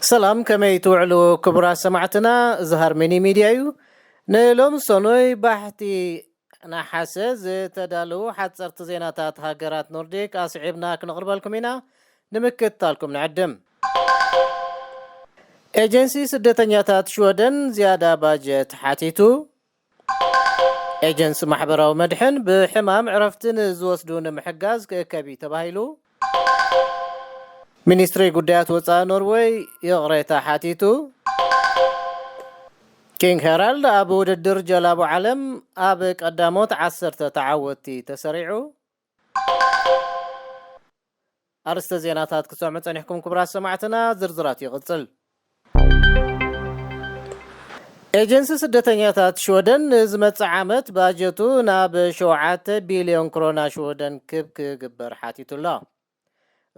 سلام كما يتوعلو كبرى سمعتنا زهر مني ميديايو نلوم صنوي بحتي نحسز تدالو حتصر تزيناتات هاجرات نورديك أسعبنا كنقرب لكم هنا نمكت تالكم نعدم ايجنسي سدتنياتات شودن زيادة باجت حاتيتو ايجنس محبراو مدحن بحمام عرفتن زوسدون محقاز كبي تبايلو ሚኒስትሪ ጉዳያት ወፃኢ ኖርዌይ የቕሬታ ሓቲቱ ኪንግ ሄራልድ ኣብ ውድድር ጀላቡ ዓለም ኣብ ቀዳሞት 10 ተዓወቲ ተሰሪዑ ኣርስተ ዜናታት ክሰምዑ ጸኒሕኩም ክቡራት ሰማዕትና ዝርዝራት ይቕጽል ኤጀንሲ ስደተኛታት ሽወደን ዝመጽእ ዓመት ባጀቱ ናብ 7 ቢልዮን ክሮና ሽወደን ክግበር ሓቲቱላ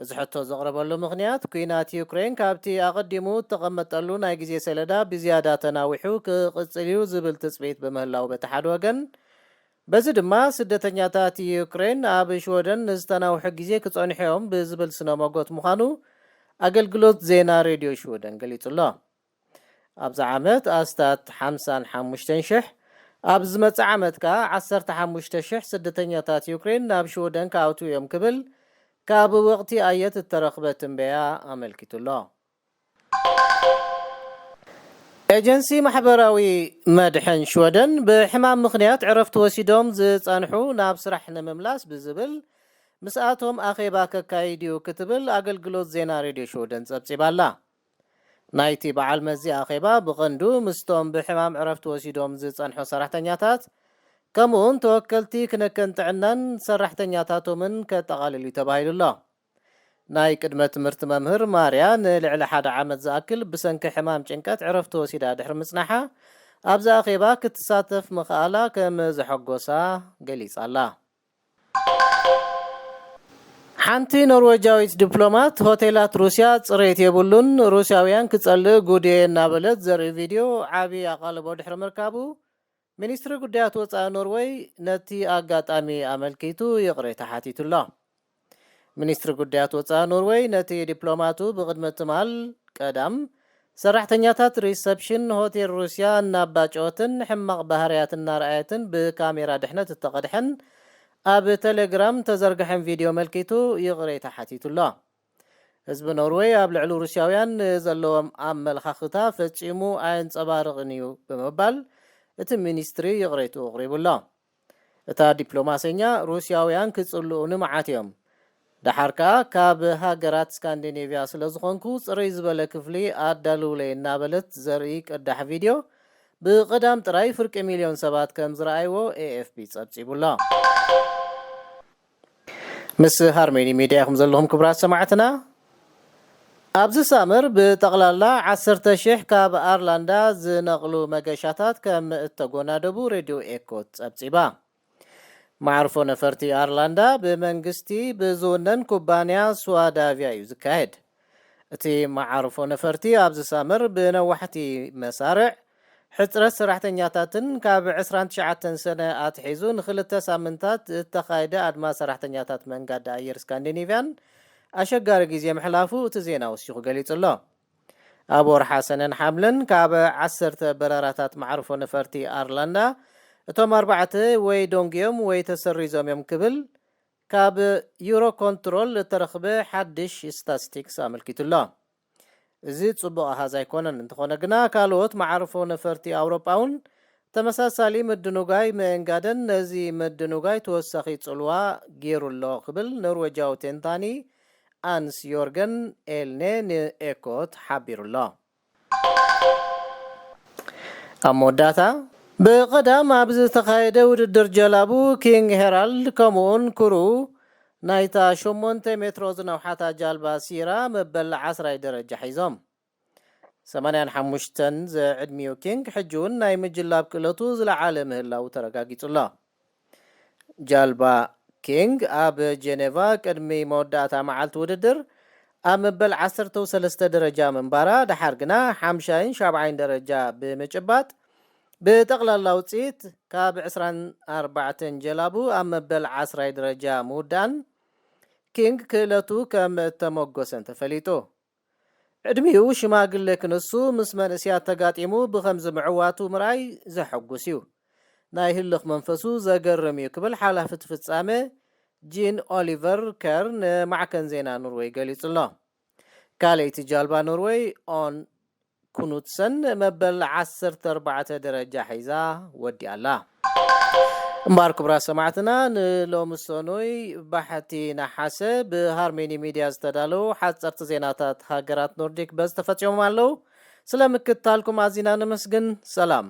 ዝሕቶ ዘቕረበሉ ምኽንያት ኩናት ዩክሬን ካብቲ ኣቐዲሙ ተቐመጠሉ ናይ ግዜ ሰሌዳ ብዝያዳ ተናዊሑ ክቕጽል እዩ ዝብል ትጽቢት ብምህላው በቲ ሓደ ወገን በዚ ድማ ስደተኛታት ዩክሬን ኣብ ሽወደን ንዝተናውሑ ግዜ ክጸንሖም ብዝብል ስነ መጎት ምዃኑ ኣገልግሎት ዜና ሬድዮ ሽወደን ገሊጹሎ ኣብዚ ዓመት ኣስታት 55,000 ኣብ ዝመጽእ ዓመት ከዓ 15,000 ስደተኛታት ዩክሬን ናብ ሽወደን ክኣትዉ እዮም ክብል ካብ ወቅቲ ኣየት ተረኽበት ትንበያ ኣመልኪቱሎ ኤጀንሲ ማሕበራዊ መድሕን ሽወደን ብሕማም ምኽንያት ዕረፍቲ ወሲዶም ዝጸንሑ ናብ ስራሕ ንምምላስ ብዝብል ምስኣቶም ኣኼባ ከካይድዩ ክትብል ኣገልግሎት ዜና ሬድዮ ሽወደን ጸብጺባላ ናይቲ በዓል መዚ ኣኼባ ብቐንዱ ምስቶም ብሕማም ዕረፍቲ ወሲዶም ዝጸንሑ ሰራሕተኛታት ከምኡን ተወከልቲ ክነከን ጥዕናን ሰራሕተኛታቶምን ከጠቓልሉ ተባሂሉሎ ናይ ቅድመ ትምህርቲ መምህር ማርያ ንልዕሊ 1 ዓመት ዝኣክል ብሰንኪ ሕማም ጭንቀት ዕረፍቲ ወሲዳ ድሕሪ ምጽናሓ ኣብዛ ኣኼባ ክትሳተፍ ምኽኣላ ከም ዘሐጎሳ ገሊጻላ ሓንቲ ኖርዌጃዊት ዲፕሎማት ሆቴላት ሩስያ ጽሬት የብሉን ሩስያውያን ክጸልእ ጉድየ እናበለት ዘርኢ ቪድዮ ዓብዪ ኣቓልቦ ድሕሪ ምርካቡ ሚኒስትሪ ጉዳያት ወፃኢ ኖርዌይ ነቲ ኣጋጣሚ ኣመልኪቱ ይቕሬታ ሓቲቱሎ ሚኒስትሪ ጉዳያት ወፃኢ ኖርዌይ ነቲ ዲፕሎማቱ ብቕድሚ ትማል ቀዳም ሰራሕተኛታት ሪሰፕሽን ሆቴል ሩስያ እናባጮትን ሕማቕ ባህርያትን እናርኣየትን ብካሜራ ድሕነት እተቐድሐን ኣብ ቴሌግራም ተዘርግሐን ቪድዮ መልኪቱ ይቕሬታ ሓቲቱሎ ህዝቢ ኖርዌይ ኣብ ልዕሊ ሩስያውያን ዘለዎም ኣመለኻኽታ ፈጺሙ ኣየንጸባርቕን እዩ ብምባል እቲ ሚኒስትሪ ይቕሬቱ ኣቕሪቡሎ እታ ዲፕሎማሰኛ ሩስያውያን ክጽልኡ ንመዓት እዮም ዳሓርካ ካብ ሃገራት ስካንዲኔቪያ ስለ ዝኾንኩ ጽረይ ዝበለ ክፍሊ ኣዳልውለ እናበለት ዘርኢ ቀዳሕ ቪድዮ ብቐዳም ጥራይ ፍርቂ ሚልዮን ሰባት ከም ዝረኣይዎ ኤኤፍፒ ጸብጺቡሎ ምስ ሃርሜኒ ሚድያ ከም ዘለኹም ክቡራት ሰማዕትና ኣብዚ ሳምር ብጠቕላላ 10,000 ካብ ኣርላንዳ ዝነቕሉ መገሻታት ከም እተጎናደቡ ሬድዮ ኤኮ ጸብጺባ ማዕርፎ ነፈርቲ ኣርላንዳ ብመንግስቲ ብዝውነን ኩባንያ ስዋዳቪያ እዩ ዝካየድ እቲ ማዕርፎ ነፈርቲ ኣብዚ ሳምር ብነዋሕቲ መሳርዕ ሕፅረት ሰራሕተኛታትን ካብ 29 ሰነ ኣትሒዙ ንክልተ ሳምንታት እተኻየደ ኣድማ ሰራሕተኛታት መንገዲ ኣየር ስካንዲኔቪያን ኣሸጋሪ ግዜ ምሕላፉ እቲ ዜና ወሲኹ ገሊጹሎ ኣብ ወርሓ ሰነን ሓምለን ካብ 10 በረራታት ማዕርፎ ነፈርቲ ኣርላንዳ እቶም 4 ወይ ዶንግዮም ወይ ተሰሪዞም እዮም ክብል ካብ ዩሮ ኮንትሮል እተረኽበ ሓድሽ ስታቲስቲክስ ኣመልኪቱሎ እዚ ጽቡቕ ኣሃዝ ኣይኮነን እንተኾነ ግና ካልኦት ማዕርፎ ነፈርቲ ኣውሮጳውን ተመሳሳሊ ምድኑጋይ ምእንጋደን ነዚ ምድኑጋይ ተወሳኺ ጽልዋ ገይሩሎ ክብል ኖርዌጃዊ ቴንታኒ ኣንስ ዮርገን ኤልኔ ንኤኮት ሓቢሩሎ ኣብ መወዳእታ ብቐዳም ኣብ ዝተኻየደ ውድድር ጀላቡ ኪንግ ሄራልድ ከምኡውን ኩሩ ናይታ 8 ሜትሮ ዝነውሓታ ጃልባ ሲራ መበል 10 ደረጃ ሒዞም 85 ዘዕድሚኡ ኪንግ ሕጂ እውን ናይ ምጅላብ ክእለቱ ዝለዓለ ምህላው ተረጋጊጹሎ ጃልባ ኪንግ ኣብ ጀኔቫ ቅድሚ መወዳእታ መዓልቲ ውድድር ኣብ መበል 13 ደረጃ ምንባራ ድሓር ግና 57 ደረጃ ብምጭባጥ ብጠቕላላ ውፅኢት ካብ 24 ጀላቡ ኣብ መበል 10 ደረጃ ምውዳን ኪንግ ክእለቱ ከም እተመጎሰን ተፈሊጡ ዕድሚኡ ሽማግለ ክንሱ ምስ መንእስያት ተጋጢሙ ብኸምዚ ምዕዋቱ ምርኣይ ዘሐጉስ እዩ ናይ ህልኽ መንፈሱ ዘገርም እዩ ክብል ሓላፍት ፍጻሜ ጂን ኦሊቨር ከር ንማዕከን ዜና ኖርዌይ ገሊጹ ኣሎ ካልእቲ ጃልባ ኖርዌይ ኦን ኩኑትሰን መበል 14 ደረጃ ሒዛ ወዲኣላ እምበር ክቡራት ሰማዕትና ንሎሚ ሰኑይ ባሕቲ ናሓሰ ብሃርሜኒ ሚድያ ዝተዳለው ሓጸርቲ ዜናታት ሃገራት ኖርዲክ በዝ ተፈጽሞም ኣለው ስለምክትታልኩም ኣዚና ነመስግን ሰላም